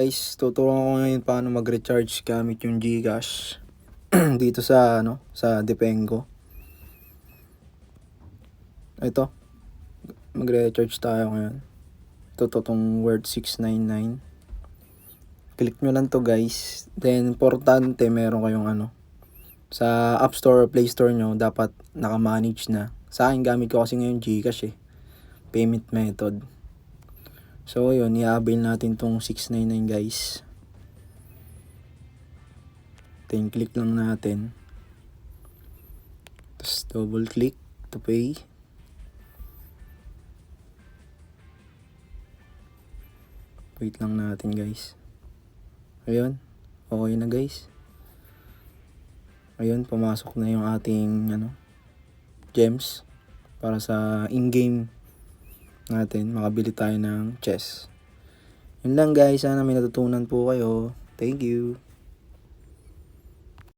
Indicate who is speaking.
Speaker 1: Guys, tuturuan ko ngayon paano mag-recharge gamit yung GCash dito sa sa Depengo. Ito, magre-recharge tayo ngayon. Ito tong word 699. Click nyo lang to guys. Then importante meron kayong sa App Store or Play Store nyo dapat naka-manage na. Sa akin gamit ko kasi ngayon GCash payment method. So yun, i-avail natin tong 699 guys. Then click lang natin. Tapos double click to pay. Wait lang natin guys. Ayun, okay na guys. Ayun, pumasok na yung ating gems para sa in-game natin. Makabili tayo ng chess. Yun lang guys, sana may natutunan po kayo. Thank you.